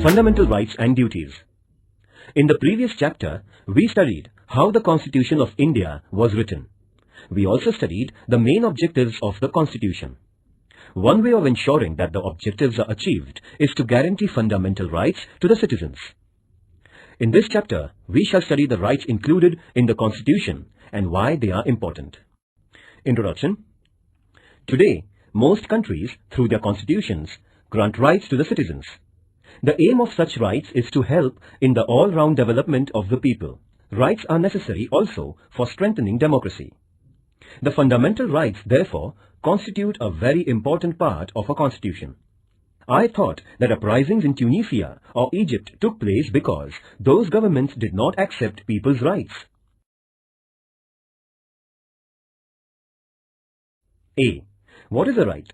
Fundamental Rights and Duties. In the previous chapter, we studied how the Constitution of India was written. We also studied the main objectives of the Constitution. One way of ensuring that the objectives are achieved is to guarantee fundamental rights to the citizens. In this chapter, we shall study the rights included in the Constitution and why they are important. Introduction. Today, most countries, through their constitutions, grant rights to the citizens. The aim of such rights is to help in the all-round development of the people. Rights are necessary also for strengthening democracy. The fundamental rights, therefore, constitute a very important part of a constitution. I thought that uprisings in Tunisia or Egypt took place because those governments did not accept people's rights. A. What is a right?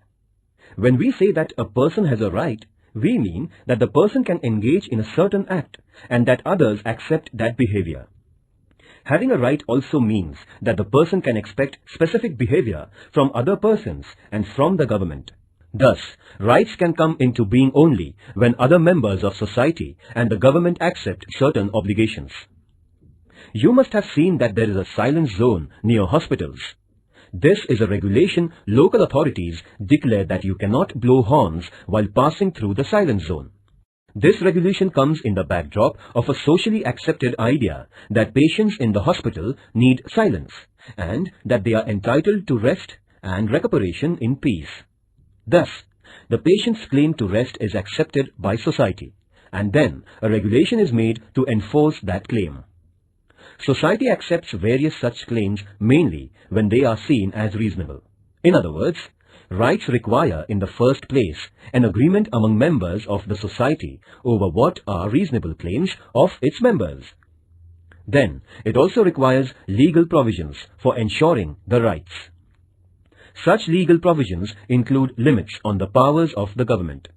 When we say that a person has a right, we mean that the person can engage in a certain act and that others accept that behavior. Having a right also means that the person can expect specific behavior from other persons and from the government. Thus, rights can come into being only when other members of society and the government accept certain obligations. You must have seen that there is a silence zone near hospitals. This is a regulation local authorities declare that you cannot blow horns while passing through the silence zone. This regulation comes in the backdrop of a socially accepted idea that patients in the hospital need silence and that they are entitled to rest and recuperation in peace. Thus, the patient's claim to rest is accepted by society, and then a regulation is made to enforce that claim. Society accepts various such claims mainly when they are seen as reasonable. In other words, rights require in the first place an agreement among members of the society over what are reasonable claims of its members. Then, it also requires legal provisions for ensuring the rights. Such legal provisions include limits on the powers of the government.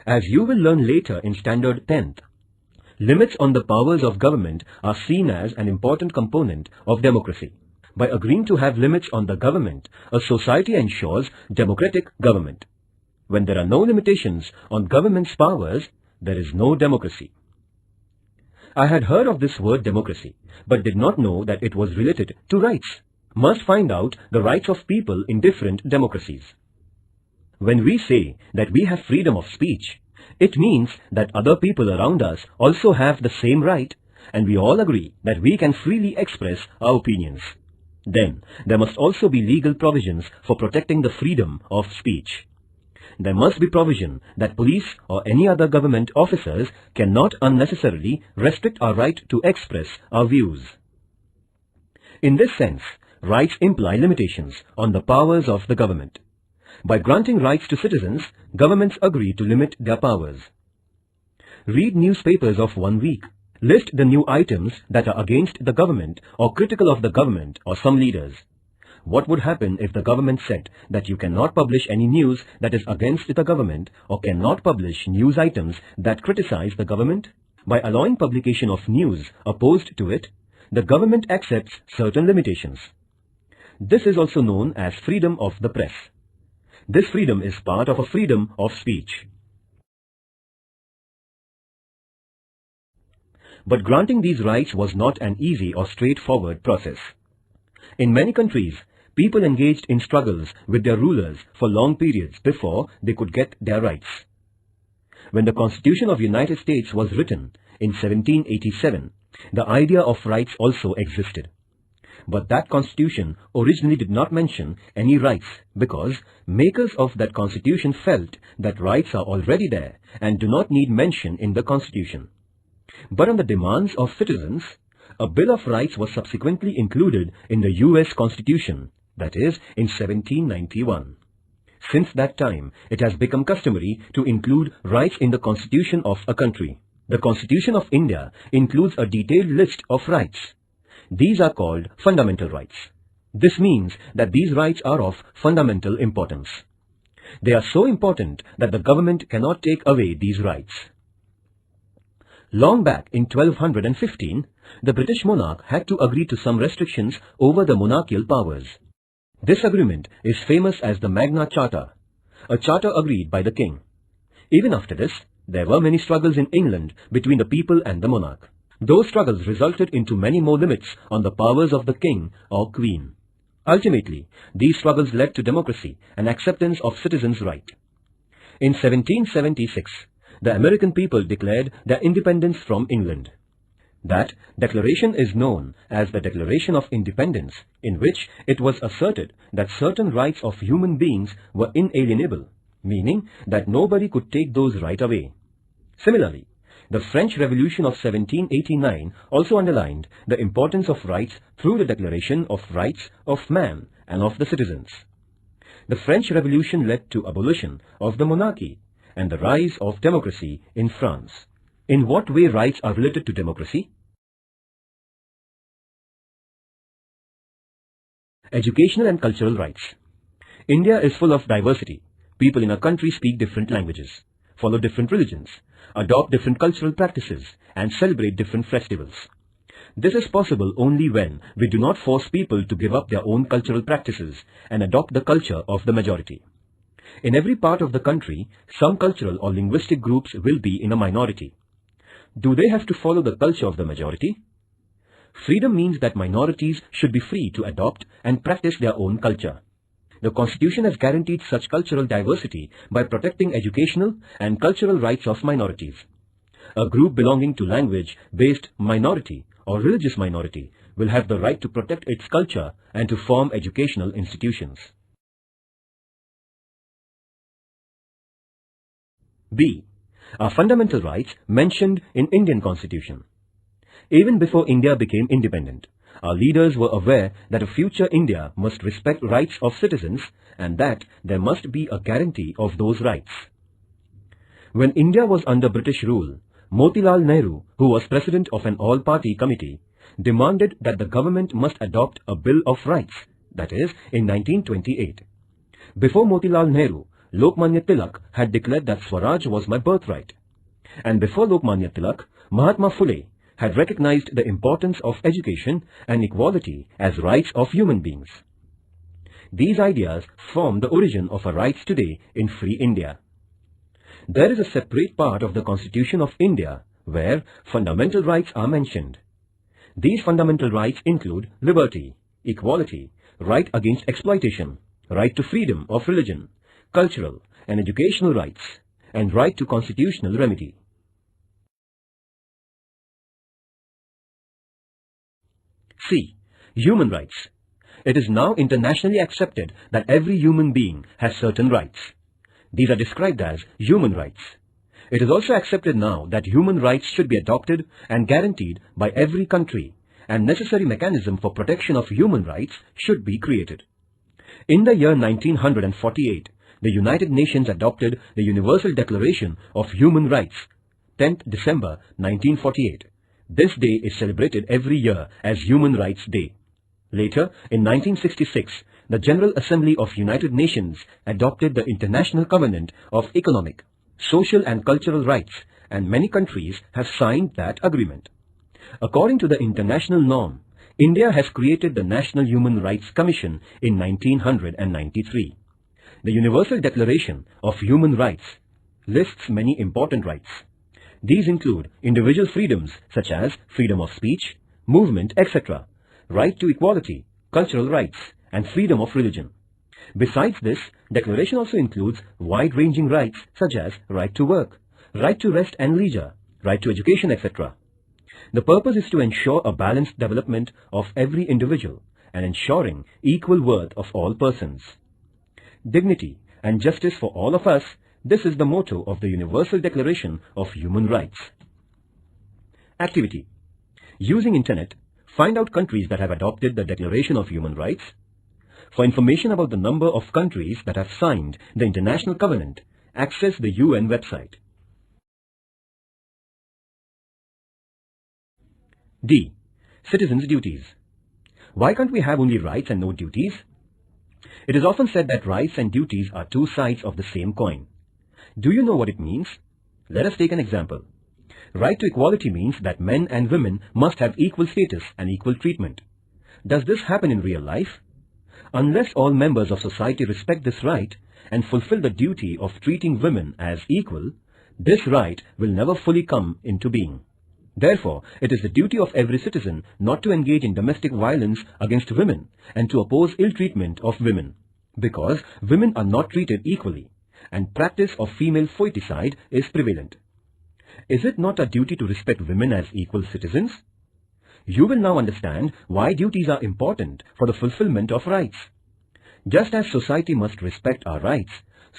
As you will learn later in Standard 10th, limits on the powers of government are seen as an important component of democracy. By agreeing to have limits on the government, a society ensures democratic government. When there are no limitations on government's powers, there is no democracy. I had heard of this word democracy, but did not know that it was related to rights. Must find out the rights of people in different democracies. When we say that we have freedom of speech, it means that other people around us also have the same right, and we all agree that we can freely express our opinions. Then, there must also be legal provisions for protecting the freedom of speech. There must be provision that police or any other government officers cannot unnecessarily restrict our right to express our views. In this sense, rights imply limitations on the powers of the government. By granting rights to citizens, governments agree to limit their powers. Read newspapers of one week. List the new items that are against the government or critical of the government or some leaders. What would happen if the government said that you cannot publish any news that is against the government or cannot publish news items that criticize the government? By allowing publication of news opposed to it, the government accepts certain limitations. This is also known as freedom of the press. This freedom is part of a freedom of speech. But granting these rights was not an easy or straightforward process. In many countries, people engaged in struggles with their rulers for long periods before they could get their rights. When the Constitution of the United States was written in 1787, the idea of rights also existed. But that constitution originally did not mention any rights because makers of that constitution felt that rights are already there and do not need mention in the constitution. But on the demands of citizens, a Bill of Rights was subsequently included in the US Constitution, that is, in 1791. Since that time, it has become customary to include rights in the constitution of a country. The Constitution of India includes a detailed list of rights. These are called fundamental rights. This means that these rights are of fundamental importance. They are so important that the government cannot take away these rights. Long back in 1215, the British monarch had to agree to some restrictions over the monarchical powers. This agreement is famous as the Magna Charta. a charter agreed by the king. Even after this, there were many struggles in England between the people and the monarch. Those struggles resulted into many more limits on the powers of the king or queen. Ultimately, these struggles led to democracy and acceptance of citizens' rights. In 1776, the American people declared their independence from England. That declaration is known as the Declaration of Independence, in which it was asserted that certain rights of human beings were inalienable, meaning that nobody could take those rights away. Similarly, the French Revolution of 1789 also underlined the importance of rights through the Declaration of Rights of Man and of the Citizens. The French Revolution led to abolition of the monarchy and the rise of democracy in France. In what way rights are related to democracy? Educational and cultural rights. India is full of diversity. People in a country speak different languages, follow different religions, adopt different cultural practices, and celebrate different festivals. This is possible only when we do not force people to give up their own cultural practices and adopt the culture of the majority. In every part of the country, some cultural or linguistic groups will be in a minority. Do they have to follow the culture of the majority? Freedom means that minorities should be free to adopt and practice their own culture. The Constitution has guaranteed such cultural diversity by protecting educational and cultural rights of minorities. A group belonging to language-based minority or religious minority will have the right to protect its culture and to form educational institutions. B. Are fundamental rights mentioned in Indian Constitution. Even before India became independent, our leaders were aware that a future India must respect rights of citizens and that there must be a guarantee of those rights. When India was under British rule, Motilal Nehru, who was president of an all-party committee, demanded that the government must adopt a Bill of Rights, that is, in 1928. Before Motilal Nehru, Lokmanya Tilak had declared that Swaraj was my birthright. And before Lokmanya Tilak, Mahatma Phule had recognized the importance of education and equality as rights of human beings. These ideas form the origin of our rights today in free India. There is a separate part of the Constitution of India where fundamental rights are mentioned. These fundamental rights include liberty, equality, right against exploitation, right to freedom of religion, cultural and educational rights, and right to constitutional remedy. C. Human rights. It is now internationally accepted that every human being has certain rights. These are described as human rights. It is also accepted now that human rights should be adopted and guaranteed by every country, and necessary mechanism for protection of human rights should be created. In the year 1948, the United Nations adopted the Universal Declaration of Human Rights, 10th December 1948. This day is celebrated every year as Human Rights Day. Later, in 1966, the General Assembly of United Nations adopted the International Covenant of Economic, Social and Cultural Rights, and many countries have signed that agreement. According to the international norm, India has created the National Human Rights Commission in 1993. The Universal Declaration of Human Rights lists many important rights. These include individual freedoms such as freedom of speech, movement, etc., right to equality, cultural rights, and freedom of religion. Besides this, declaration also includes wide-ranging rights such as right to work, right to rest and leisure, right to education, etc. The purpose is to ensure a balanced development of every individual and ensuring equal worth of all persons. Dignity and justice for all of us. This is the motto of the Universal Declaration of Human Rights. Activity. Using Internet, find out countries that have adopted the Declaration of Human Rights. For information about the number of countries that have signed the International Covenant, access the UN website. D. Citizens' duties. Why can't we have only rights and no duties? It is often said that rights and duties are two sides of the same coin. Do you know what it means? Let us take an example. Right to equality means that men and women must have equal status and equal treatment. Does this happen in real life? Unless all members of society respect this right and fulfill the duty of treating women as equal, this right will never fully come into being. Therefore, it is the duty of every citizen not to engage in domestic violence against women and to oppose ill treatment of women, because women are not treated equally, and practice of female foeticide is prevalent. Is it not our duty to respect women as equal citizens? You will now understand why duties are important for the fulfillment of rights. Just as society must respect our rights,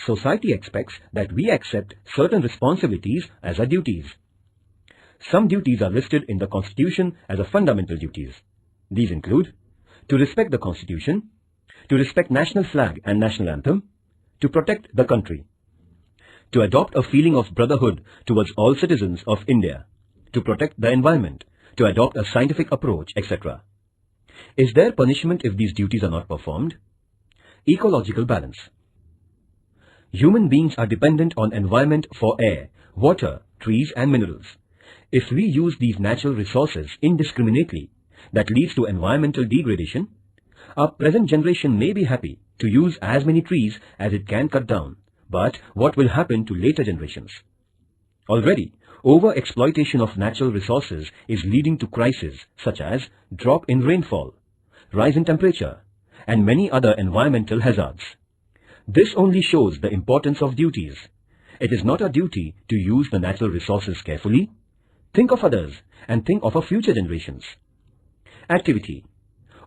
society expects that we accept certain responsibilities as our duties. Some duties are listed in the Constitution as fundamental duties. These include to respect the Constitution, to respect national flag and national anthem, to protect the country, to adopt a feeling of brotherhood towards all citizens of India, to protect the environment, to adopt a scientific approach, etc. Is there punishment if these duties are not performed? Ecological balance. Human beings are dependent on environment for air, water, trees and minerals. If we use these natural resources indiscriminately, that leads to environmental degradation. Our present generation may be happy to use as many trees as it can cut down, but what will happen to later generations? Already, over-exploitation of natural resources is leading to crises such as drop in rainfall, rise in temperature, and many other environmental hazards. This only shows the importance of duties. It is not our duty to use the natural resources carefully. Think of others and think of our future generations. Activity.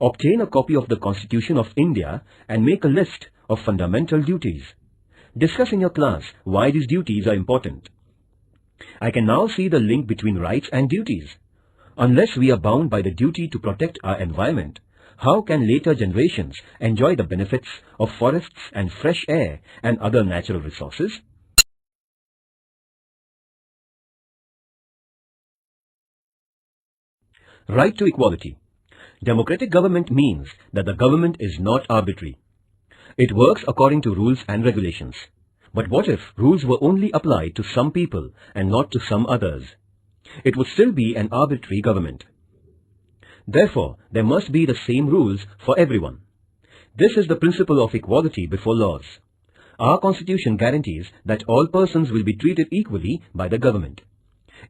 Obtain a copy of the Constitution of India and make a list of fundamental duties. Discuss in your class why these duties are important. I can now see the link between rights and duties. Unless we are bound by the duty to protect our environment, how can later generations enjoy the benefits of forests and fresh air and other natural resources? Right to equality. Democratic government means that the government is not arbitrary. It works according to rules and regulations. But what if rules were only applied to some people and not to some others? It would still be an arbitrary government. Therefore, there must be the same rules for everyone. This is the principle of equality before laws. Our Constitution guarantees that all persons will be treated equally by the government.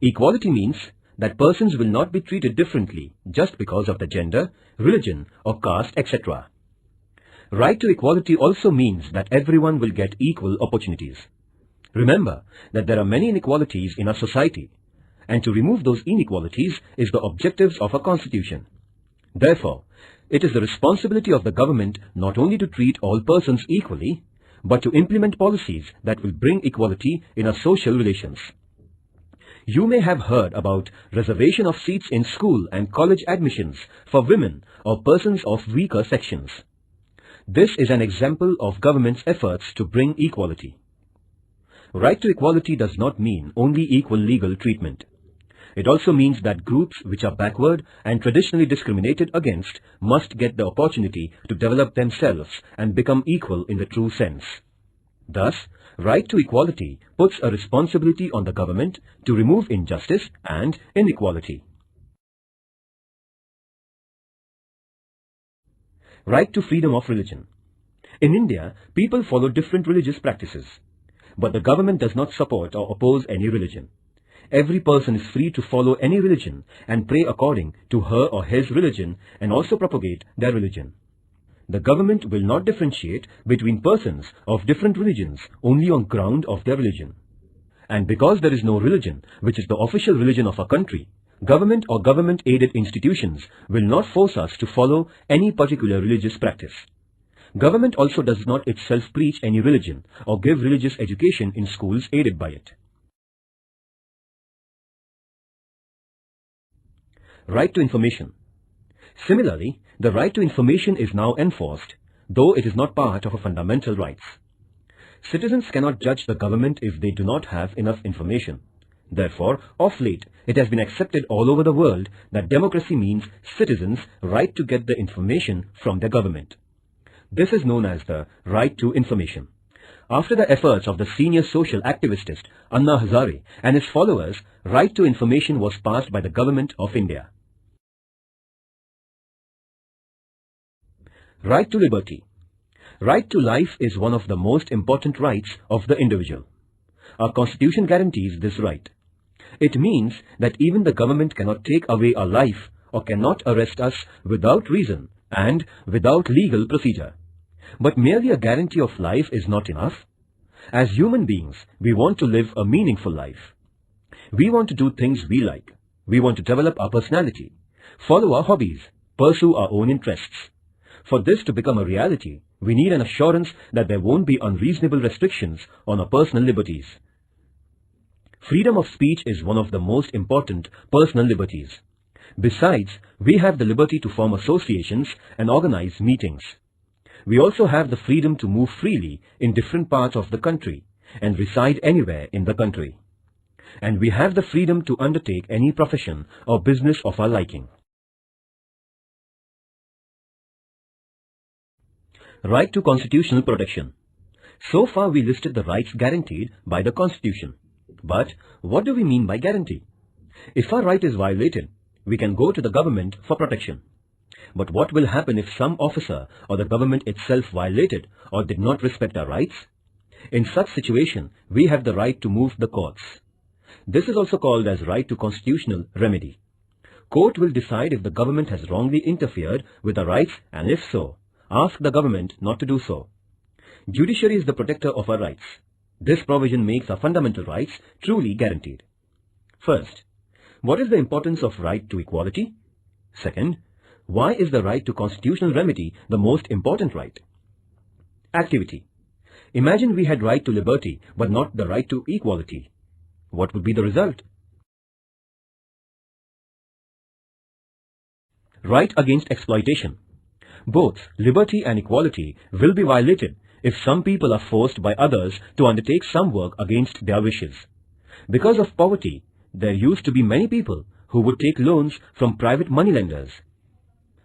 Equality means that persons will not be treated differently just because of the gender, religion or caste, etc. Right to equality also means that everyone will get equal opportunities. Remember that there are many inequalities in our society, and to remove those inequalities is the objectives of our Constitution. Therefore, it is the responsibility of the government not only to treat all persons equally, but to implement policies that will bring equality in our social relations. You may have heard about reservation of seats in school and college admissions for women or persons of weaker sections. This is an example of government's efforts to bring equality. Right to equality does not mean only equal legal treatment. It also means that groups which are backward and traditionally discriminated against must get the opportunity to develop themselves and become equal in the true sense. Thus, right to equality puts a responsibility on the government to remove injustice and inequality. Right to freedom of religion. In India, people follow different religious practices, but the government does not support or oppose any religion. Every person is free to follow any religion and pray according to her or his religion and also propagate their religion. The government will not differentiate between persons of different religions only on ground of their religion. And because there is no religion which is the official religion of our country, government or government-aided institutions will not force us to follow any particular religious practice. Government also does not itself preach any religion or give religious education in schools aided by it. Right to information. Similarly, the right to information is now enforced, though it is not part of our fundamental rights. Citizens cannot judge the government if they do not have enough information. Therefore, of late, it has been accepted all over the world that democracy means citizens' right to get the information from their government. This is known as the right to information. After the efforts of the senior social activist Anna Hazare and his followers, right to information was passed by the government of India. Right to liberty. Right to life is one of the most important rights of the individual. Our Constitution guarantees this right. It means that even the government cannot take away our life or cannot arrest us without reason and without legal procedure. But merely a guarantee of life is not enough. As human beings, we want to live a meaningful life. We want to do things we like. We want to develop our personality, follow our hobbies, pursue our own interests. For this to become a reality, we need an assurance that there won't be unreasonable restrictions on our personal liberties. Freedom of speech is one of the most important personal liberties. Besides, we have the liberty to form associations and organize meetings. We also have the freedom to move freely in different parts of the country and reside anywhere in the country. And we have the freedom to undertake any profession or business of our liking. Right to constitutional protection. So far we listed the rights guaranteed by the Constitution. But what do we mean by guarantee? If our right is violated, we can go to the government for protection. But what will happen if some officer or the government itself violated or did not respect our rights? In such situation, we have the right to move the courts. This is also called as right to constitutional remedy. Court will decide if the government has wrongly interfered with our rights, and if so, ask the government not to do so. Judiciary is the protector of our rights. This provision makes our fundamental rights truly guaranteed. First, what is the importance of right to equality? Second, why is the right to constitutional remedy the most important right? Activity. Imagine we had right to liberty but not the right to equality. What would be the result? Right against exploitation. Both liberty and equality will be violated if some people are forced by others to undertake some work against their wishes. Because of poverty, there used to be many people who would take loans from private moneylenders,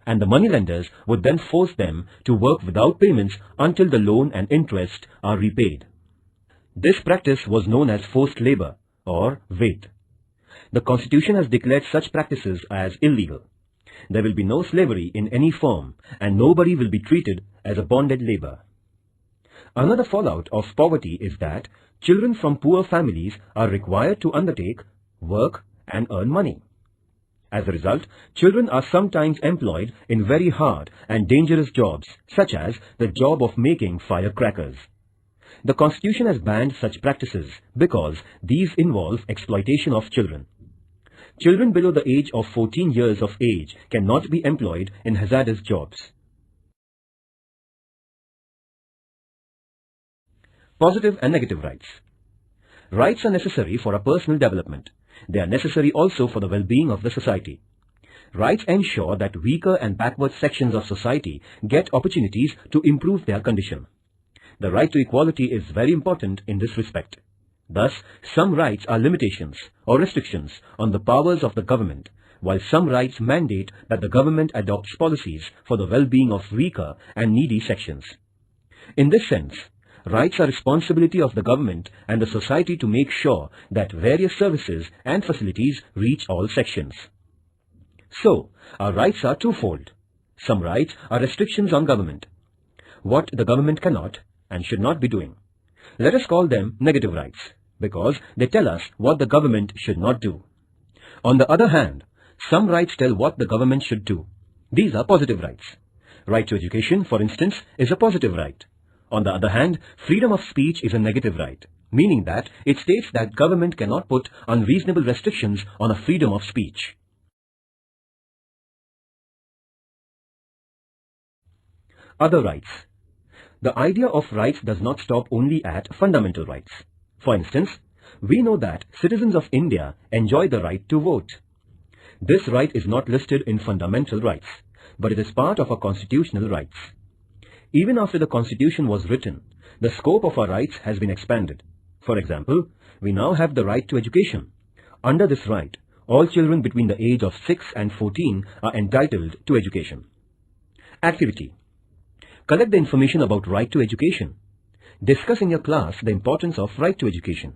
and the moneylenders would then force them to work without payments until the loan and interest are repaid. This practice was known as forced labor or wait. The Constitution has declared such practices as illegal. There will be no slavery in any form, and nobody will be treated as a bonded labor. Another fallout of poverty is that children from poor families are required to undertake work and earn money. As a result, children are sometimes employed in very hard and dangerous jobs, such as the job of making firecrackers. The Constitution has banned such practices because these involve exploitation of children. Children below the age of 14 years of age cannot be employed in hazardous jobs. Positive and negative rights. Rights are necessary for our personal development. They are necessary also for the well-being of the society. Rights ensure that weaker and backward sections of society get opportunities to improve their condition. The right to equality is very important in this respect. Thus, some rights are limitations or restrictions on the powers of the government, while some rights mandate that the government adopts policies for the well-being of weaker and needy sections. In this sense, rights are responsibility of the government and the society to make sure that various services and facilities reach all sections. So, our rights are twofold. Some rights are restrictions on government, what the government cannot and should not be doing. Let us call them negative rights, because they tell us what the government should not do. On the other hand, some rights tell what the government should do. These are positive rights. Right to education, for instance, is a positive right. On the other hand, freedom of speech is a negative right, meaning that it states that government cannot put unreasonable restrictions on a freedom of speech. Other rights. The idea of rights does not stop only at fundamental rights. For instance, we know that citizens of India enjoy the right to vote. This right is not listed in fundamental rights, but it is part of our constitutional rights. Even after the Constitution was written, the scope of our rights has been expanded. For example, we now have the right to education. Under this right, all children between the age of 6 and 14 are entitled to education. Activity. Collect the information about right to education. Discuss in your class the importance of right to education.